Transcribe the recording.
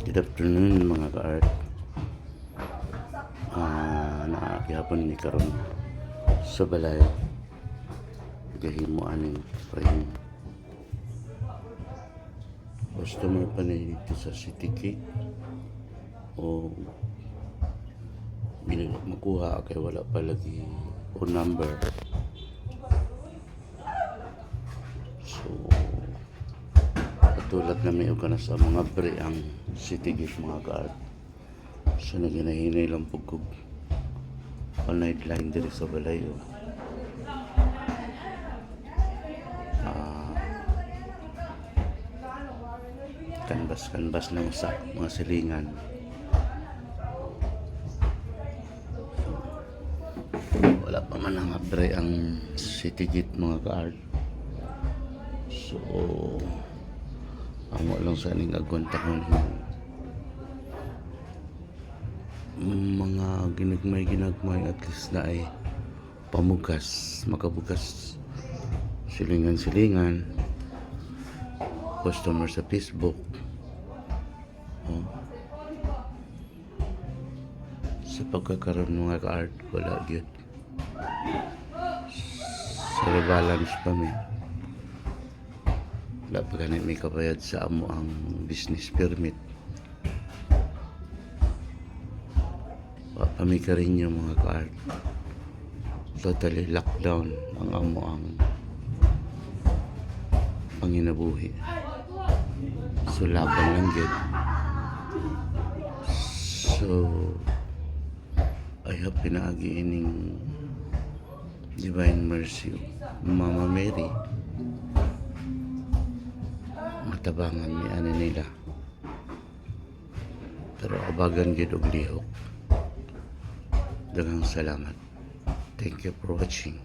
Good afternoon mga ka-art. Nakakihapon ni karon sa balay. Gahimo aning frame. Customer pa na dito sa City Cake. O makuha kay wala pa lagi phone number. So tulad na may ka na sa mga bre ang City Gate mga ka-art. So naginahinay lang pagkog all-night line diri sa balay. Kanbas lang sa mga silingan. Wala pa man ang bre ang City Gate mga ka-art. So amo lang sa aning agwantahon mga ginagmay at least na ay pamugas, makabugas silingan customer sa Facebook. Sa pagkakaroon mga ka-art wala gyud sa rebalance pa mi. Wala pa ganit may kabayad sa amo ang business permit. Kami ka rin yung mga ka-art. Totally lockdown ang amo ang panginabuhi. So laban lang yun. So I hope pinaagi ining Divine Mercy Mama Mary matabangan ni ano nila, pero abagan gid og lihok. Daghang salamat. Thank you for watching.